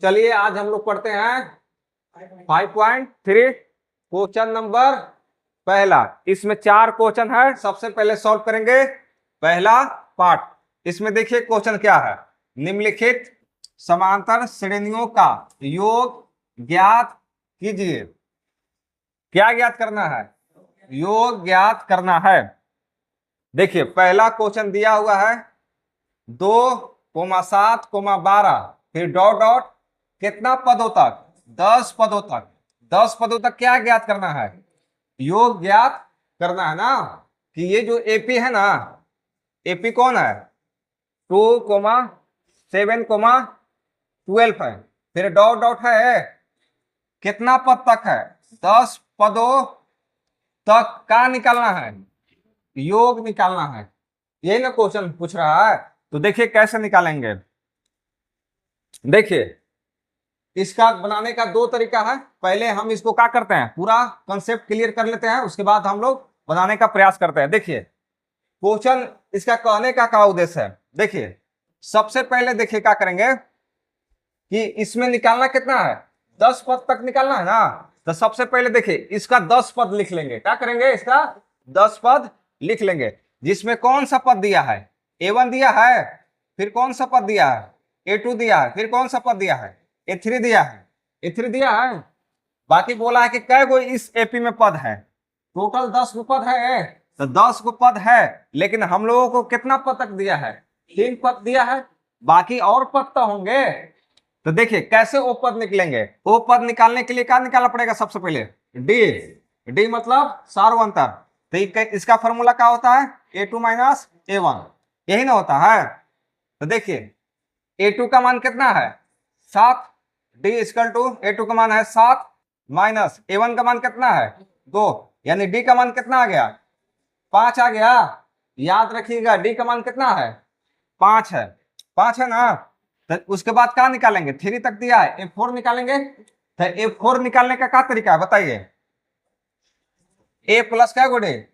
चलिए आज हम लोग पढ़ते हैं 5.3 क्वेश्चन नंबर पहला। इसमें 4 क्वेश्चन है। सबसे पहले सॉल्व करेंगे पहला पार्ट। इसमें देखिए क्वेश्चन क्या है। निम्नलिखित समांतर श्रेणियों का योग ज्ञात कीजिए। क्या ज्ञात करना है? योग ज्ञात करना है। देखिए पहला क्वेश्चन दिया हुआ है 2,7,12 फिर डॉट डॉट कितना पदों तक? 10 पदों तक। 10 पदों तक क्या ज्ञात करना है? योग ज्ञात करना है ना। कि ये जो एपी है ना, एपी कौन है? 2,7,12 है। फिर डॉट डॉट है कितना पद तक है? 10 पदों तक का निकालना है, योग निकालना है। यही ना क्वेश्चन पूछ रहा है। तो देखिए कैसे निकालेंगे। देखिए इसका बनाने का 2 तरीका है। पहले हम इसको क्या करते हैं, पूरा कंसेप्ट क्लियर कर लेते हैं, उसके बाद हम लोग बनाने का प्रयास करते हैं। देखिए क्वेश्चन इसका कहने का क्या उद्देश्य है। देखिए सबसे पहले देखिए क्या करेंगे कि इसमें निकालना कितना है? 10 पद तक निकालना है ना। तो सबसे पहले देखिए इसका 10 पद लिख लेंगे। क्या करेंगे? इसका 10 पद लिख लेंगे। जिसमें कौन सा पद दिया है? A1 दिया है, फिर कौन सा पद दिया है? A2 दिया है, फिर कौन सा पद दिया है? A3 दिया है। A3 दिया है। बाकी बोला है कि कै गो इस एपी में पद है? टोटल 10 गो पद है। तो 10 गो पद है, लेकिन हम लोगों को कितना पद तक दिया है? 3 पद दिया है। बाकी और पद तो होंगे। तो देखिए कैसे ओ पद निकलेंगे। ओ पद निकालने के लिए क्या निकालना पड़ेगा? सबसे पहले डी। डी मतलब सार्वंतर। तो इसका फॉर्मूला क्या होता है? A2 माइनस A1, यही ना होता है। तो देखिए A2 का मान कितना है? 7। डी इक्वल टू A2 का मान है 7 माइनस A1 का मान कितना है? 2। यानी डी का मान कितना आ गया? 5 आ गया। याद रखिएगा डी का मान कितना है? 5 है। 5 है ना। तो उसके बाद क्या निकालेंगे? 3 तक दिया है, F4 निकालेंगे। तो F4 निकालने का क्या तरीका है बताइए? A प्लस क्या गुड़े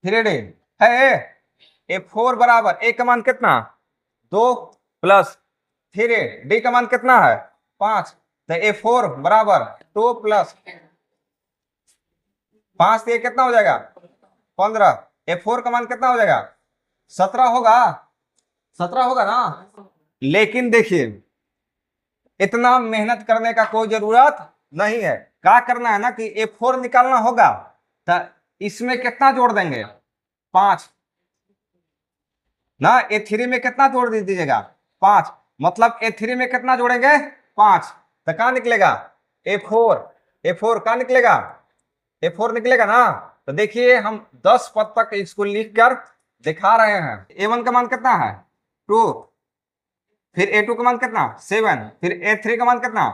3D है। F4 बराबर A का मान कितना? 2 प्लस 3 डी का मान कितना है? 5। तो F4 बराबर 2 प्लस 5 से कितना हो जाएगा? 15। F4 का मान कितना हो जाएगा? 17 होगा। 17 होगा ना। लेकिन देखिए इतना मेहनत करने का कोई जरूरत नहीं है। क्या करना है ना कि F4 निकालना होगा। तो इसमें कितना जोड़ देंगे? 5 ना। A3 में कितना जोड़ दीजिएगा? 5। मतलब A3 में कितना जोड़ेंगे? 5। तो क्या निकलेगा? A4। A4 क्या निकलेगा? A4 निकलेगा ना। तो देखिए हम 10 पद तक इसको लिख कर दिखा रहे हैं। A1 का मान कितना है? 2। फिर A2 का मान कितना? 7। फिर A3 का मान कितना?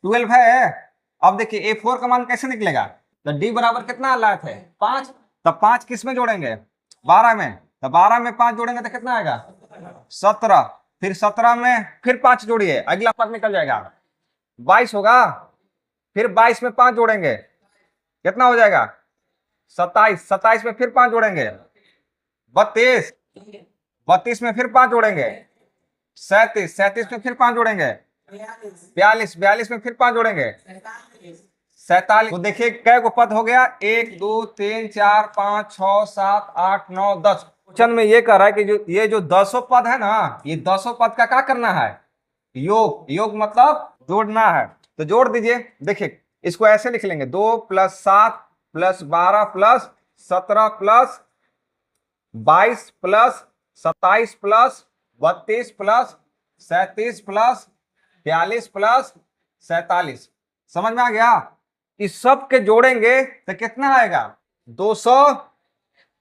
12 है। अब देखिए A4 का मान कैसे निकलेगा? तो D बराबर कितना लाए थे? 5। तब 5 किस में जोड़ेंगे? 12 में। तो 12 में 5 जोड़ेंगे तो कितना आएगा? 17। फिर 17 में फिर 5 जोड़िए, अगला पद निकल जाएगा 22 होगा। फिर 22 में 5 जोड़ेंगे कितना हो जाएगा? 27। 27 में फिर 5 जोड़ेंगे 32। 32 में फिर 5 जोड़ेंगे 37। 37 में फिर 5 जोड़ेंगे 42। 42 में फिर 5 जोड़ेंगे 47। तो देखिए कै गो पद हो गया? 1 2 3 4 5 6 7 8 9 10। क्वेश्चन में ये कह रहा है कि ये जो 10 पद है ना, ये 10 पद का क्या करना है? योग। योग मतलब जोड़ना है। तो जोड़ दीजिए। देखिए इसको ऐसे लिख लेंगे 2 plus 7 plus 12 plus 17 plus 22 plus 27 plus 32 plus 37 plus 42 plus 47। समझ में आ गया? इस सब के जोड़ेंगे तो कितना आएगा? 200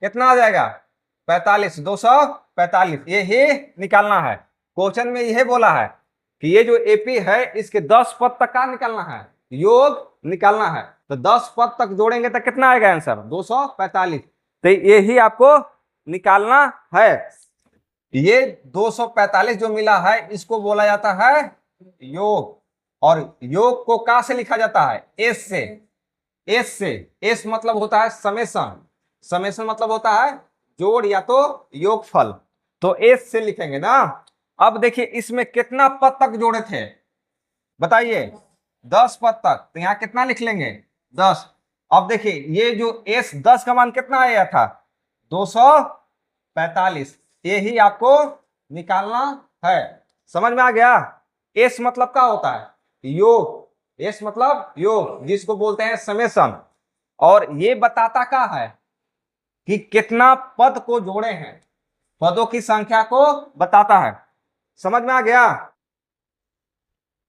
कितना आ जाएगा? 45। 245 ये ही निकालना है। क्वेश्चन में यह बोला है कि ये जो एपी है इसके 10 पद तक का निकालना है, योग निकालना है। तो 10 पद तक जोड़ेंगे तो कितना आएगा आंसर? 245। तो यही आपको निकालना है। ये 245 जो मिला है इसको बोला जाता है योग। और योग को कहां से लिखा जाता है? एस से। एस से। एस मतलब होता है समेशन। समेशन मतलब होता है जोड़ या तो योगफल। तो एस से लिखेंगे ना। अब देखिए इसमें कितना पद तक जोड़े थे? बताइए 10 पद तक, तो यहाँ कितना लिख लेंगे 10। अब देखिए ये जो एस 10 का मान कितना आया था 245, यही आपको निकालना है। समझ में आ गया। एस मतलब क्या होता है योग, एस मतलब योग जिसको बोलते हैं समेशन, और ये बताता क्या है कि कितना पद को जोड़े हैं, पदों की संख्या को बताता है। समझ में आ गया।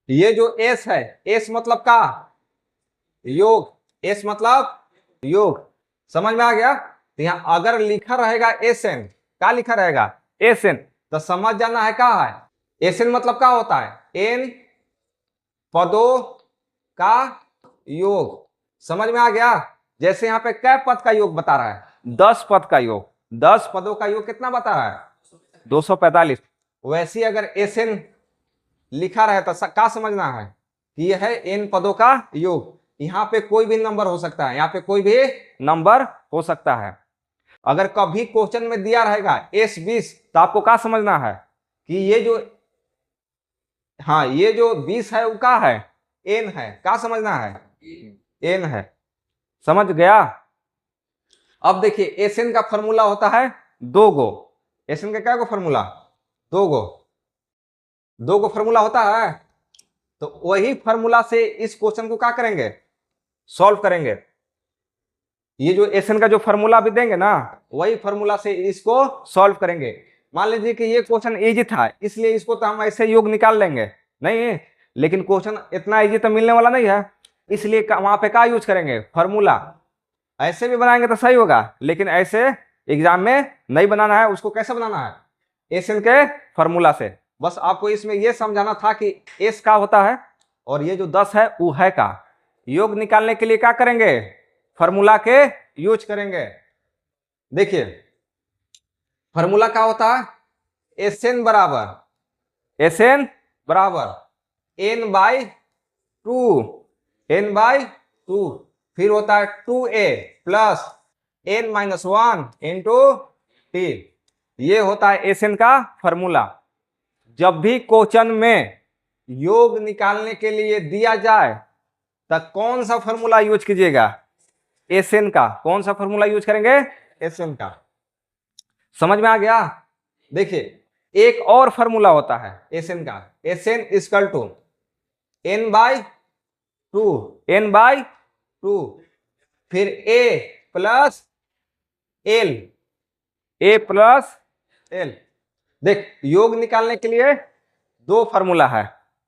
ये जो एस है, एस मतलब का योग, एस मतलब योग। समझ में आ गया। तो यहां अगर लिखा रहेगा एस एन, क्या लिखा रहेगा एस एन, तो समझ जाना है क्या है एस एन मतलब क्या होता है एन पदों का योग। समझ में आ गया। जैसे यहाँ पे कै पद का योग बता रहा है 10 पद का योग, 10 पदों का योग कितना बता रहा है 245। वैसे ही अगर एस एन लिखा रहे तो क्या समझना है कि यह है एन पदों का योग। यहाँ पे कोई भी नंबर हो सकता है, यहाँ पे कोई भी नंबर हो सकता है। अगर कभी क्वेश्चन में दिया रहेगा एस 20, तो आपको क्या समझना है कि ये जो, हाँ ये जो 20 है वो क्या है एन है, क्या समझना है एन है। समझ गया। अब देखिए एस एन का फॉर्मूला होता है 2 गो, एस एन का क्या गो फॉर्मूला 2 गो, 2 गो फॉर्मूला होता है। तो वही फॉर्मूला से इस क्वेश्चन को क्या करेंगे सॉल्व करेंगे। ये जो एसएन का जो फॉर्मूला भी देंगे ना, वही फॉर्मूला से इसको सॉल्व करेंगे। मान लीजिए कि ये क्वेश्चन इजी था इसलिए इसको तो हम ऐसे योग निकाल लेंगे, नहीं लेकिन क्वेश्चन इतना इजी तो मिलने वाला नहीं है, इसलिए वहां पे क्या यूज करेंगे फॉर्मूला। ऐसे भी बनाएंगे तो सही होगा, लेकिन ऐसे एग्जाम में नहीं बनाना है। उसको कैसे बनाना है एसएन के फॉर्मूला से। बस आपको इसमें यह समझाना था कि एस का होता है और ये जो 10 है वो है का। योग निकालने के लिए क्या करेंगे फॉर्मूला के यूज करेंगे। देखिए फॉर्मूला क्या होता है एस एन बराबर N by two, N by two, फिर होता है 2a plus N minus 1 into T. ये होता है एस एन का फॉर्मूला। जब भी क्वेश्चन में योग निकालने के लिए दिया जाए तो कौन सा फॉर्मूला यूज कीजिएगा एस एन का। कौन सा फॉर्मूला यूज करेंगे एस एन का। समझ में आ गया। देखिए एक और फॉर्मूला होता है एस एन का, S N equal to N by two, N by two, फिर A plus L, A plus L. देख योग निकालने के लिए दो फार्मूला है,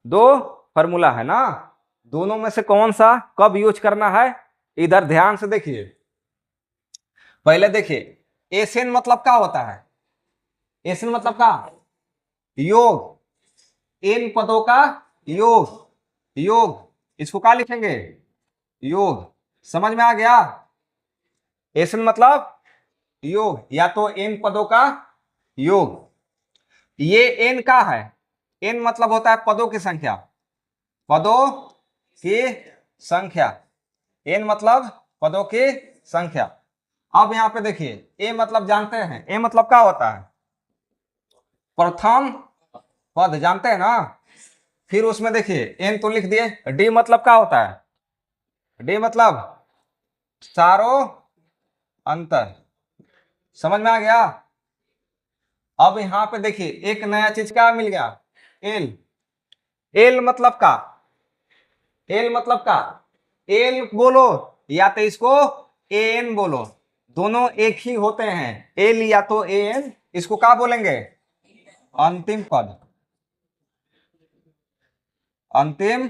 दो फार्मूला है ना, दोनों में से कौन सा कब यूज करना है इधर ध्यान से देखिए। पहले देखिए एसएन मतलब क्या होता है, एसएन मतलब क्या योग, एन पदों का योग, योग इसको क्या लिखेंगे योग। समझ में आ गया। एसएन मतलब योग या तो एन पदों का योग। ये एन का है, एन मतलब होता है पदों की संख्या, पदों की संख्या, एन मतलब पदों की संख्या। अब यहां पे देखिए ए मतलब जानते हैं, ए मतलब क्या होता है प्रथम पद, जानते हैं ना। फिर उसमें देखिए एन तो लिख दिए, डी मतलब क्या होता है, डी मतलब चारों अंतर। समझ में आ गया। अब यहां पे देखिए एक नया चीज क्या मिल गया एल, एल मतलब का, एल मतलब का, एल बोलो या तो इसको एन बोलो, दोनों एक ही होते हैं, एल या तो एन, इसको क्या बोलेंगे अंतिम पद, अंतिम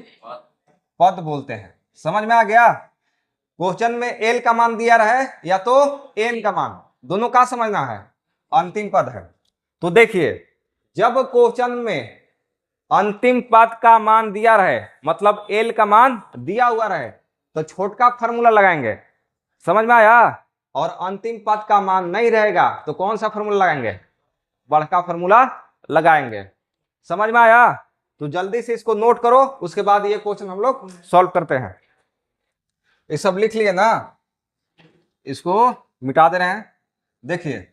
पद बोलते हैं। समझ में आ गया। क्वेश्चन में एल का मान दिया रहे या तो एन का मान, दोनों का समझना है अंतिम पद है। तो देखिए जब क्वेश्चन में अंतिम पद का मान दिया रहे मतलब एल का मान दिया हुआ रहे तो छोटका फार्मूला लगाएंगे। समझ में आया। और अंतिम पद का मान नहीं रहेगा तो कौन सा फार्मूला लगाएंगे बड़का फार्मूला लगाएंगे। समझ में आया। तो जल्दी से इसको नोट करो, उसके बाद ये क्वेश्चन हम लोग सॉल्व करते हैं। ये सब लिख लिए ना, इसको मिटा दे रहे हैं। देखिए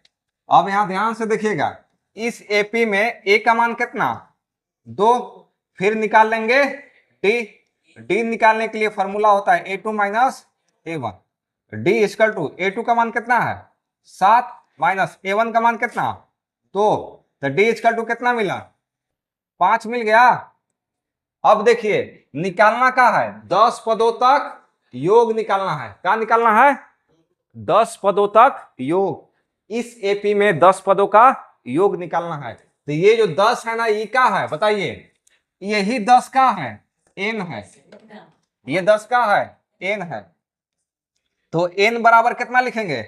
अब यहां ध्यान से देखिएगा, इस एपी में ए का मान कितना 2, फिर निकाल लेंगे डी डी निकालने के लिए फॉर्मूला होता है A2 minus A1। D equal to A2 का मान कितना है 7 माइनस A1 का मान कितना 2, तो डी इक्वल टू कितना मिला 5 मिल गया। अब देखिए निकालना क्या है 10 पदों तक योग निकालना है। क्या निकालना है 10 पदों तक योग। इस एपी में 10 पदों का योग निकालना है। तो ये जो 10 है ना ये क्या है बताइए, यही 10 का है एन है, ये 10 का है एन है। तो एन बराबर कितना लिखेंगे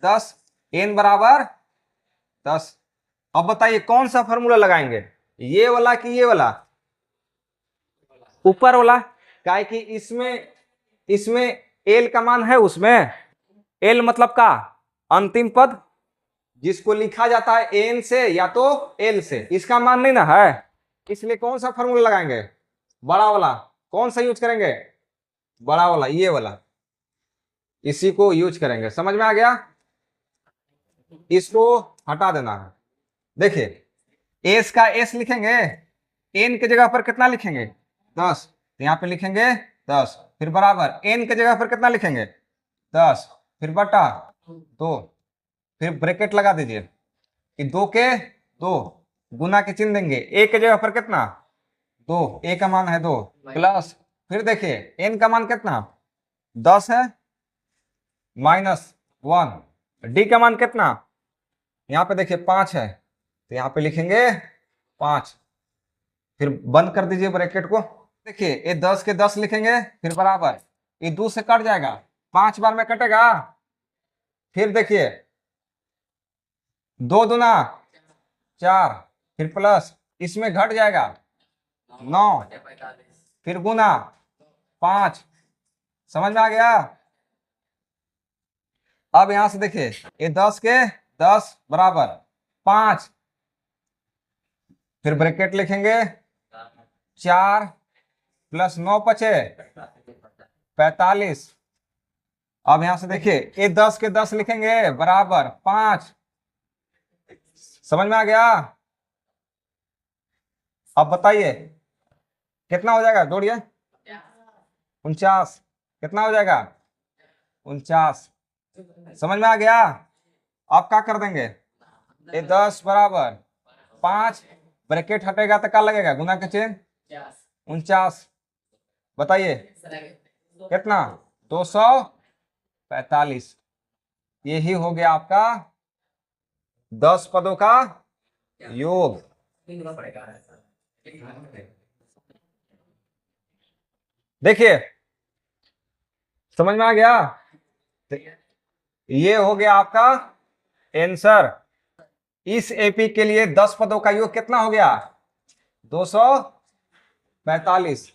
10, एन बराबर 10। अब बताइए कौन सा फॉर्मूला लगाएंगे, ये वाला कि ये वाला, ऊपर वाला। क्या है कि इसमें एल का मान है, उसमें एल मतलब का अंतिम पद जिसको लिखा जाता है एन से या तो एल से, इसका मान नहीं ना है, इसलिए कौन सा फॉर्मूला लगाएंगे बड़ा वाला। कौन सा यूज करेंगे बड़ा वाला, ये वाला, इसी को यूज करेंगे। समझ में आ गया, इसको हटा देना है। देखिए एस का एस लिखेंगे, एन की जगह पर कितना लिखेंगे 10, तो यहाँ पे लिखेंगे 10, फिर बराबर एन की जगह पर कितना लिखेंगे 10, फिर बटा 2, फिर ब्रैकेट लगा दीजिए कि 2 के 2 गुना के चिन्ह देंगे, ए की जगह पर कितना 2, ए का मान है 2 प्लस, फिर देखिए एन का मान कितना 10 है माइनस 1, डी का मान कितना यहाँ पे देखिए 5 है, तो यहाँ पे लिखेंगे 5, फिर बंद कर दीजिए ब्रैकेट को। देखिए ये 10 के 10 लिखेंगे, फिर बराबर ये 2 से कट जाएगा, 5 बार में कटेगा, फिर देखिए 2 दूना 4, फिर प्लस इसमें घट जाएगा 9, फिर गुना 5। समझ में आ गया। अब यहां से देखिए ये 10 के 10 बराबर 5, फिर ब्रैकेट लिखेंगे 4 प्लस 9 बचे 45। अब यहां से देखिए ये 10 के 10 लिखेंगे बराबर 5। समझ में आ गया। अब बताइए कितना हो जाएगा, जोड़िए 49, कितना हो जाएगा 49। समझ में आ गया। अब क्या कर देंगे, ये 10 बराबर 5, ब्रैकेट हटेगा तो क्या लगेगा गुना के चिन्ह 49। बताइए कितना 245। यही हो गया आपका 10 पदों का योग। देखिए समझ में आ गया। ये हो गया आपका आंसर। इस एपी के लिए 10 पदों का योग कितना हो गया 245।